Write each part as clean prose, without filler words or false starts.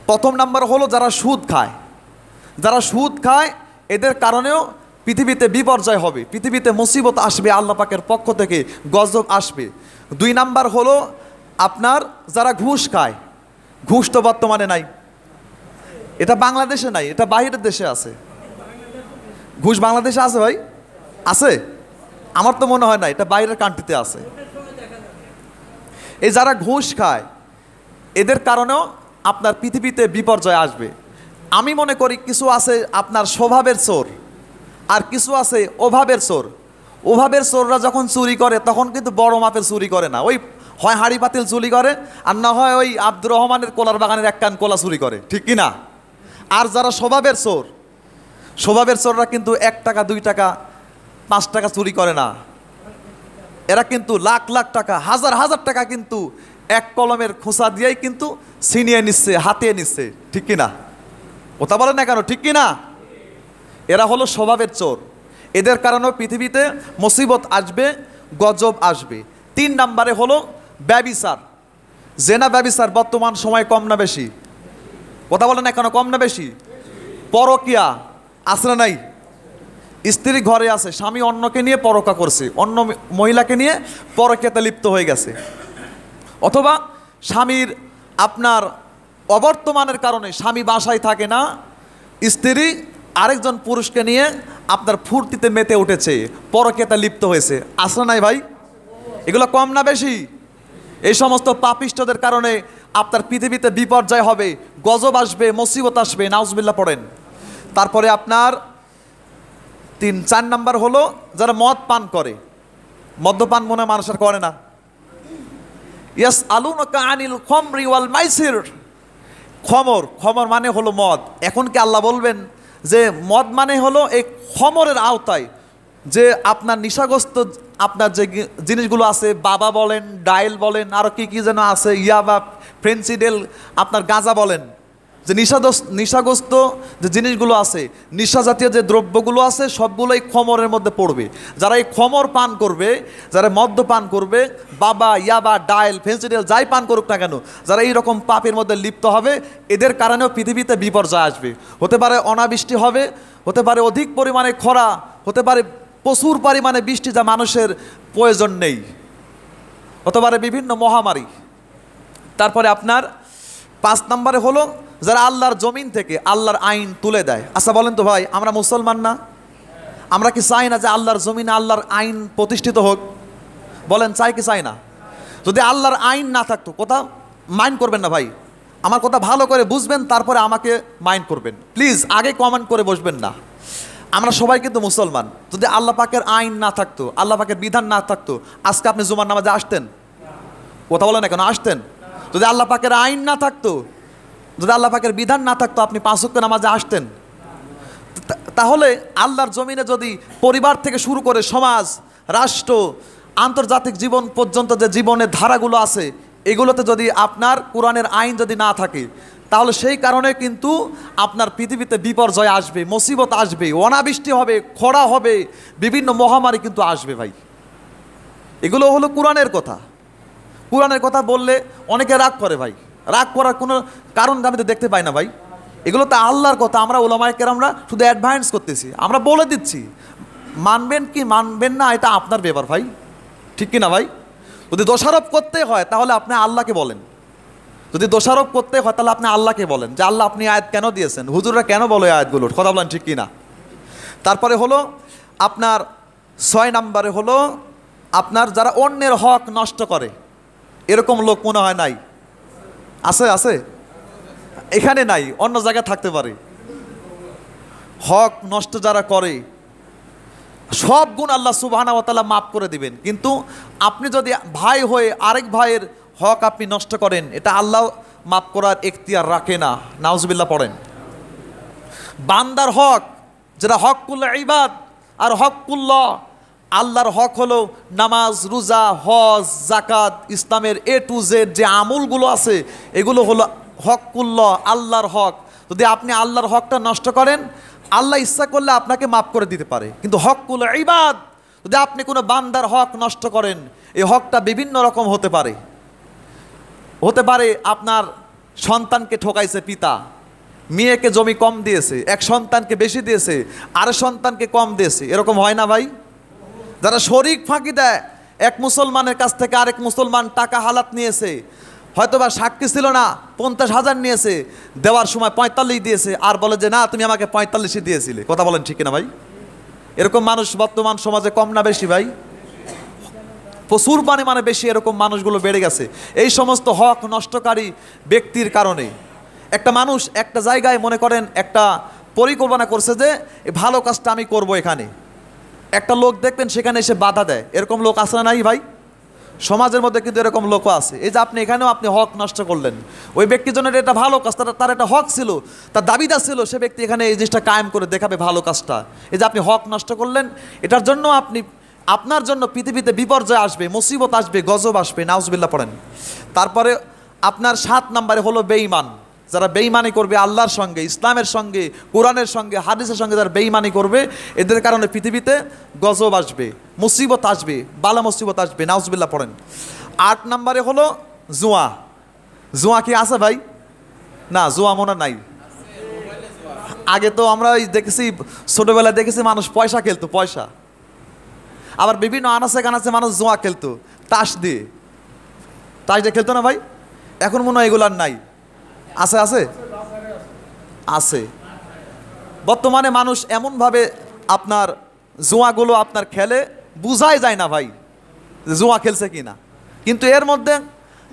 প্রথম নাম্বার হলো যারা সুদ খায়। যারা সুদ খায় এদের কারণেও পৃথিবীতে বিপর্যয় হবে, পৃথিবীতে মুসিবত আসবে, আল্লাহ পাকের পক্ষ থেকে গজব আসবে। 2 নাম্বার হলো আপনার যারা ঘুষ খায়। ঘুষ তো বর্তমানে নাই, এটা বাংলাদেশে নাই, এটা বাইরের দেশে আছে। ঘুষ বাংলাদেশে আছে ভাই? আছে? আমার তো মনে হয় না, এটা বাইরের কান্ট্রিতে আছে। এই যারা ঘুষ খায় এদের কারণেও আপনার পৃথিবীতে বিপর্যয় আসবে। আমি মনে করি কিছু আছে আপনার স্বভাবের চোর, আর কিছু আছে অভাবের চোর। অভাবের চোররা যখন চুরি করে তখন কিন্তু বড় মাপের চুরি করে না, ওই হয় হাঁড়ি পাতিল চুরি করে, আর না হয় ওই আব্দুর রহমানের কোলার বাগানের 1 কান কোলা চুরি করে, ঠিক কি না? আর যারা স্বভাবের চোর, স্বভাবের চোররা কিন্তু 1 টাকা 2 টাকা 5 টাকা চুরি করে না, এরা কিন্তু লাখ লাখ টাকা, হাজার হাজার টাকা কিন্তু এক কলমের খোঁচা দিয়েই কিন্তু ছিনিয়ে নিচ্ছে, হাতিয়ে নিচ্ছে, ঠিক কিনা? কথা বলেন না কেন, ঠিক কিনা? এরা হলো স্বভাবের চোর। এদের কারণেও পৃথিবীতে মুসিবত আসবে, গজব আসবে। 3 নাম্বারে হলো ব্যভিচার। জেনা ব্যভিচার বর্তমান সময় কম না বেশি? কথা বলেন না কেন, কম না বেশি? পরকিয়া আছে না নাই? স্ত্রী ঘরে আছে, স্বামী অন্যকে নিয়ে পরকা করছে, অন্য মহিলাকে নিয়ে পরকিয়াতে লিপ্ত হয়ে গেছে। অথবা স্বামীর আপনার অবর্তমানের কারণে স্বামী বাসায় থাকে না, স্ত্রী আরেকজন পুরুষকে নিয়ে আপনার ফুর্তিতে মেতে উঠেছে, পরকিয়াতে লিপ্ত হয়েছে। আছে না নাই ভাই? এগুলো কম না বেশি? এই সমস্ত পাপিষ্ঠদের কারণে আপনার পৃথিবীতে বিপর্যয় হবে, গজব আসবে, মুসিবত আসবে, নাউজুবিল্লাহ পড়েন। তারপরে আপনার 4 নাম্বার হলো যারা মদ পান করে। মদ্যপান মনে মানুষের করে না। ইয়াস আলুনাকা আনিল খামরি ওয়াল মাইসির। খমর, খমর মানে হলো মদ। এখন কি আল্লাহ বলবেন যে মদ মানে হলো এই খমরের আওতায় যে আপনার নিশাগ্রস্ত আপনার যে জিনিসগুলো আছে, বাবা বলেন, ডাইল বলেন, আরও কি কি যেন আছে, ইয়াবা, ফেন্সিডেল, আপনার গাঁজা বলেন, যে নিশাগ্রস্ত যে জিনিসগুলো আছে, নিশা জাতীয় যে দ্রব্যগুলো আছে, সবগুলোই খমরের মধ্যে পড়বে। যারা এই খমর পান করবে, যারা মদ্য পান করবে, বাবা, ইয়াবা, ডাইল, ফেন্সিডেল যাই পান করুক না কেন, যারা এইরকম পাপের মধ্যে লিপ্ত হবে, এদের কারণেও পৃথিবীতে বিপর্যয় আসবে। হতে পারে অনাবৃষ্টি হবে, হতে পারে অধিক পরিমাণে খরা, হতে পারে প্রচুর পরিমাণে বৃষ্টি যা মানুষের প্রয়োজন নেই, হতে পারে বিভিন্ন মহামারী। তারপরে আপনার 5 নম্বরে হলো যারা আল্লাহর জমিন থেকে আল্লাহর আইন তুলে দেয়। আচ্ছা বলেন তো ভাই, আমরা মুসলমান না? আমরা কি চাই না যে আল্লাহর জমিনে আল্লাহর আইন প্রতিষ্ঠিত হোক? বলেন চাই কি চাই না? যদি আল্লাহর আইন না থাকতো, কথা মাইন্ড করবেন না ভাই, আমার কথা ভালো করে বুঝবেন, তারপরে আমাকে মাইন্ড করবেন প্লিজ, আগে কমেন্ট করে বসবেন না। আমরা সবাই কিন্তু মুসলমান। যদি আল্লাহ পাকের আইন না থাকতো, আল্লাহ পাকের বিধান না থাকতো, আজকে আপনি জুমার নামাজে আসতেন? কথা বলেন না কেন, আসতেন? যদি আল্লাহ পাকের আইন না থাকতো, যদি আল্লাহ পাকের বিধান না থাকতো, আপনি 5 ওয়াক্ত নামাজে আসতেন? তাহলে আল্লাহর জমিনে যদি পরিবার থেকে শুরু করে সমাজ, রাষ্ট্র, আন্তর্জাতিক জীবন পর্যন্ত যে জীবনের ধারাগুলো আছে, এগুলোতে যদি আপনার কোরআনের আইন যদি না থাকে, তাহলে সেই কারণে কিন্তু আপনার পৃথিবীতে বিপর্যয় আসবে, মুসিবত আসবে, অনাবৃষ্টি হবে, খরা হবে, বিভিন্ন মহামারী কিন্তু আসবে ভাই। এগুলো হলো কোরআনের কথা। কোরআনের কথা বললে অনেকে রাগ করে ভাই, রাগ করার কোনো কারণ আমি তো দেখতে পাই না ভাই। এগুলো তো আল্লাহর কথা, আমরা উলামায়ে কেরামরা শুধু অ্যাডভান্স করতেছি, আমরা বলে দিচ্ছি। মানবেন কি মানবেন না এটা আপনার ব্যাপার ভাই, ঠিক কি না ভাই? যদি দোষারোপ করতে হয় তাহলে আপনি আল্লাহকে বলেন, যদি দোষারোপ করতে হয় তাহলে আপনি আল্লাহকে বলেন যে আল্লাহ আপনি আয়াত কেন দিয়েছেন, হুজুররা কেন বলে আয়াতগুলোর কথা বলেন, ঠিক কি না? তারপরে হলো আপনার 6 নম্বরে হলো আপনার যারা অন্যের হক নষ্ট করে। এরকম লোক মনে হয় নাই? আছে? আছে? এখানে নাই, অন্য জায়গায় থাকতে পারে। হক নষ্ট যারা করে, সব গুণ আল্লাহ সুবহানাহু ওয়া তাআলা মাফ করে দিবেন, কিন্তু আপনি যদি ভাই হয়ে আরেক ভাইয়ের হক আপনি নষ্ট করেন, এটা আল্লাহ মাফ করার এখতিয়ার রাখে না। নাউজুবিল্লাহ পড়েন। বান্দার হক, যেটা হকুল ইবাদ আর হকুল্লাহ, আল্লাহর হক হলো নামাজ, রোজা, হজ, যাকাত, ইসলামের A to Z যে আমলগুলো আছে, এগুলো হলো হকুল্লাহ, আল্লাহর হক। যদি আপনি আল্লাহর হকটা নষ্ট করেন, আল্লাহ ইচ্ছা করলে আপনাকে মাফ করে দিতে পারে, কিন্তু হকুল ইবাদ যদি আপনি কোনো বান্দার হক নষ্ট করেন, এই হকটা বিভিন্ন রকম হতে পারে। হতে পারে আপনার সন্তানকে ঠকাইছে পিতা, মেয়েকে জমি কম দিয়েছে, এক সন্তানকে বেশি দিয়েছে, আরেক সন্তানকে কম দিয়েছে, এরকম হয় না ভাই? যারা শরিক ফাঁকি দেয়, এক মুসলমানের কাছ থেকে আরেক মুসলমান টাকা হালাত নিয়েছে, হয়তোবা সাক্ষী ছিল না, 50,000 নিয়েছে, দেওয়ার সময় 45 দিয়েছে, আর বলে যে না তুমি আমাকে 45ই দিয়েছিলে। কথা বলেন ঠিক কিনা ভাই? এরকম মানুষ বর্তমান সমাজে কম না বেশি ভাই? প্রচুর মানে বেশি এরকম মানুষগুলো বেড়ে গেছে এই সমস্ত হক নষ্টকারী ব্যক্তির কারণে। একটা মানুষ একটা জায়গায় মনে করেন একটা পরিকল্পনা করছে যে এই ভালো কাজটা আমি করব, এখানে একটা লোক দেখবেন সেখানে এসে বাধা দেয়, এরকম লোক আছে না নাই ভাই? সমাজের মধ্যে কিন্তু এরকম লোকও আছে। এই যে আপনি এখানেও আপনি হক নষ্ট করলেন, ওই ব্যক্তির জন্য এটা ভালো কাজ, তার একটা হক ছিল, তার দাবিদার ছিল, সে ব্যক্তি এখানে এই জিনিসটা কায়েম করে দেখাবে ভালো কাজটা। এই যে আপনি হক নষ্ট করলেন, এটার জন্য আপনার জন্য পৃথিবীতে বিপর্যয় আসবে, মুসিবত আসবে, গজব আসবে, নাউজুবিল্লাহ পড়েন। তারপরে আপনার 7 নম্বরে হলো বেঈমান। যারা বেঈমানি করবে আল্লাহর সঙ্গে, ইসলামের সঙ্গে, কোরআনের সঙ্গে, হাদিসের সঙ্গে যারা বেঈমানি করবে, এদের কারণে পৃথিবীতে গজব আসবে, মুসিবত আসবে, বালা মুসিবত আসবে, নাউজুবিল্লাহ পড়েন। 8 নম্বরে হলো জুয়া। জুয়া কি আছে ভাই? না, জুয়া মনে নাই। আগে তো আমরা দেখেছি, ছোটবেলায় দেখেছি মানুষ পয়সা খেলতো, পয়সা। আবার বিভিন্ন আনাচে কানাচে মানুষ জুয়া খেলতো, তাস দিয়ে খেলতো না ভাই? এখন মনে হয় এগুলার নাই। আছে আছে আছে। বর্তমানে মানুষ এমনভাবে আপনার জুয়াগুলো আপনার খেলে, বুঝাই যায় না ভাই জুয়া খেলছে কি না। কিন্তু এর মধ্যে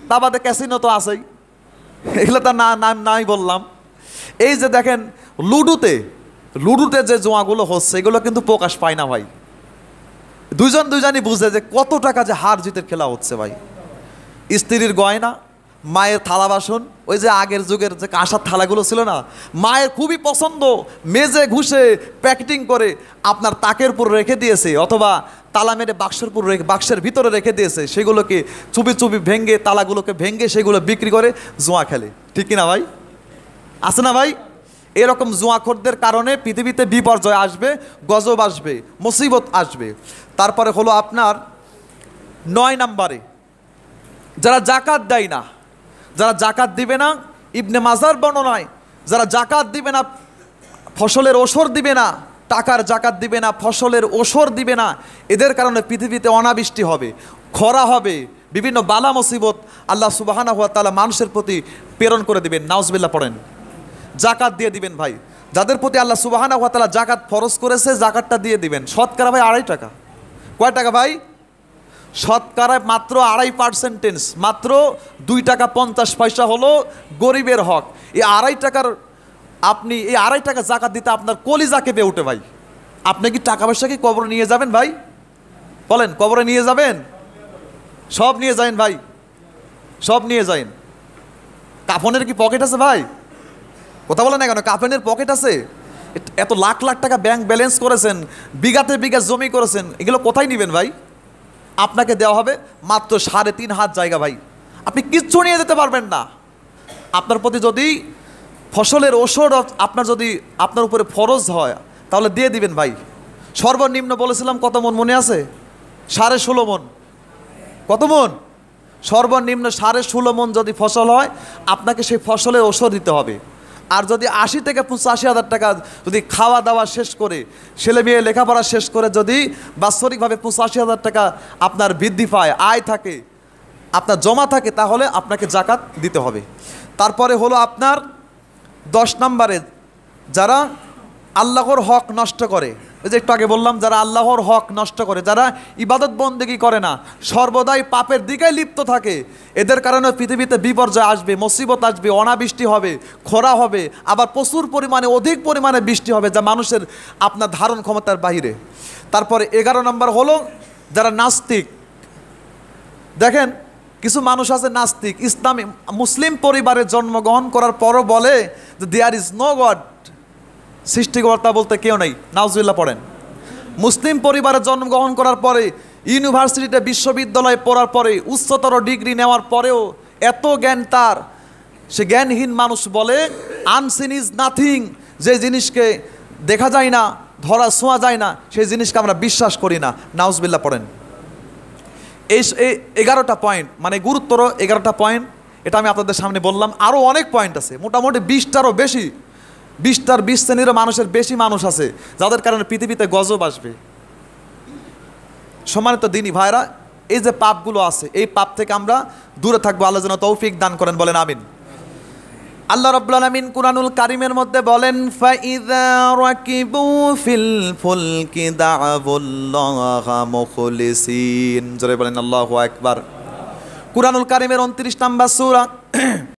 তা বাদে ক্যাসিনো তো আছেই, এগুলো তার নাম নাই বললাম। এই যে দেখেন লুডুতে যে জুয়াগুলো হচ্ছে, এগুলো কিন্তু প্রকাশ পায় না ভাই। দুজনই বুঝে যে কত টাকা যে হার জিতের খেলা হচ্ছে ভাই। স্ত্রীর গয়না, মায়ের থালা বাসন, ওই যে আগের যুগের যে কাঁসার থালাগুলো ছিল না, মায়ের খুবই পছন্দ, মেজে ঘুষে প্যাকেটিং করে আপনার তাকের উপর রেখে দিয়েছে, অথবা তালা মেরে বাক্সের ভিতরে রেখে দিয়েছে, সেগুলোকে চুপি ভেঙে, তালাগুলোকে ভেঙে সেগুলো বিক্রি করে জুয়া খেলে। ঠিক কিনা ভাই? আছে না ভাই? এরকম জুয়াখোরদের কারণে পৃথিবীতে বিপর্যয় আসবে, গজব আসবে, মুসিবত আসবে। তারপরে হলো আপনার 9 নম্বরে যারা জাকাত দেয় না, যারা জাকাত দিবে না, ইবনে মাজার বর্ণনায় যারা জাকাত দিবে না, ফসলের ওসর দিবে না, টাকার জাকাত দিবে না, ফসলের ওসর দিবে না, এদের কারণে পৃথিবীতে অনাবৃষ্টি হবে, খরা হবে, বিভিন্ন বালা মুসিবত আল্লাহ সুবহানাহু ওয়া তাআলা মানুষের প্রতি প্রেরণ করে দিবেন। নাউজুবিল্লাহ পড়েন। জাকাত দিয়ে দিবেন ভাই, যাদের প্রতি আল্লাহ সুবহানাহু ওয়া তাআলা জাকাত ফরজ করেছে, জাকাতটা দিয়ে দিবেন। শতকরা ভাই 2.5 টাকা। কয় টাকা ভাই? শতকরায় মাত্র 2.5%, মাত্র 2 টাকা 50 পয়সা হলো গরিবের হক। এই 2.5 টাকার আপনি এই 2.5 টাকা জাকাত দিতে আপনার কলিজা কেঁপে ওঠে ভাই। আপনি কি টাকা পয়সা কি কবরে নিয়ে যাবেন ভাই? বলেন, কবরে নিয়ে যাবেন? সব নিয়ে যাবেন ভাই, সব নিয়ে যাবেন। কাফনের কি পকেট আছে ভাই? কথা বলেন না কেন? কাফনের পকেট আছে? এত লাখ লাখ টাকা ব্যাংক ব্যালেন্স করেছেন, বিঘাতে বিঘা জমি করেছেন, এগুলো কোথায় নেবেন ভাই? আপনাকে দেওয়া হবে মাত্র 3.5 হাত জায়গা ভাই, আপনি কিচ্ছু নিয়ে যেতে পারবেন না। আপনার প্রতি যদি ফসলের ওষুধ আপনার উপরে ফরজ হয়, তাহলে দিয়ে দিবেন ভাই। সর্বনিম্ন বলেছিলাম কত মন মনে আছে? 16.5 মন। কত মন? সর্বনিম্ন 16.5 মন যদি ফসল হয়, আপনাকে সেই ফসলের ওষুধ দিতে হবে। আর যদি 80 থেকে 85,000 টাকা যদি খাওয়া দাওয়া শেষ করে, ছেলে মেয়ে লেখাপড়া শেষ করে যদি বাৎসরিকভাবে 85,000 টাকা আপনার বৃদ্ধি পায়, আয় থাকে, আপনার জমা থাকে, তাহলে আপনাকে জাকাত দিতে হবে। তারপরে হলো আপনার 10 নম্বরে যারা আল্লাহর হক নষ্ট করে, এই যে একটু আগে বললাম, যারা আল্লাহর হক নষ্ট করে, যারা ইবাদত বন্দেগী করে না, সর্বদাই পাপের দিকে লিপ্ত থাকে, এদের কারণে পৃথিবীতে বিপর্যয় আসবে, মুসিবত আসবে, অনাবৃষ্টি হবে, খরা হবে, আবার প্রচুর পরিমাণে অধিক পরিমাণে বৃষ্টি হবে, যা মানুষের আপনার ধারণ ক্ষমতার বাহিরে। তারপরে 11 নম্বর হলো যারা নাস্তিক। দেখেন, কিছু মানুষ আছে নাস্তিক, ইসলামী মুসলিম পরিবারে জন্মগ্রহণ করার পরও বলে যে দেয়ার ইজ নো গড, সৃষ্টিকর্তা বলতে কেউ নেই। নাউজুবিল্লাহ পড়েন। মুসলিম পরিবারে জন্মগ্রহণ করার পরে, ইউনিভার্সিটিতে বিশ্ববিদ্যালয়ে পড়ার পরে, উচ্চতর ডিগ্রি নেওয়ার পরেও এত জ্ঞান তার, সে জ্ঞানহীন মানুষ বলে আনসিন ইজ নাথিং, যে জিনিসকে দেখা যায় না, ধরা ছোঁয়া যায় না, সেই জিনিসকে আমরা বিশ্বাস করি না। নাউজুবিল্লাহ পড়েন। এই 11টা পয়েন্ট, মানে গুরুত্বর 11টা পয়েন্ট, এটা আমি আপনাদের সামনে বললাম। আরও অনেক পয়েন্ট আছে, মোটামুটি 20টারও বেশি, 20টার 20 শ্রেণীরও মানুষের বেশি মানুষ আছে যাদের কারণে পৃথিবীতে গজব আসবে। সম্মানিত দিনী ভাইরা, এই যে পাপগুলো আছে, এই পাপ থেকে আমরা দূরে থাকবো। আল্লাহ যেন তৌফিক দান করেন, বলেন আমিন। আল্লাহ রাব্বুল আলামিন কুরআনুল কারীমের মধ্যে বলেন, ফাইযা রাকিবু ফিল ফুলকি দা'াবুল্লাহা মুখলিসিন। জোরে বলেন আল্লাহু আকবার। কুরআনুল কারীমের 29 নম্বর সূরা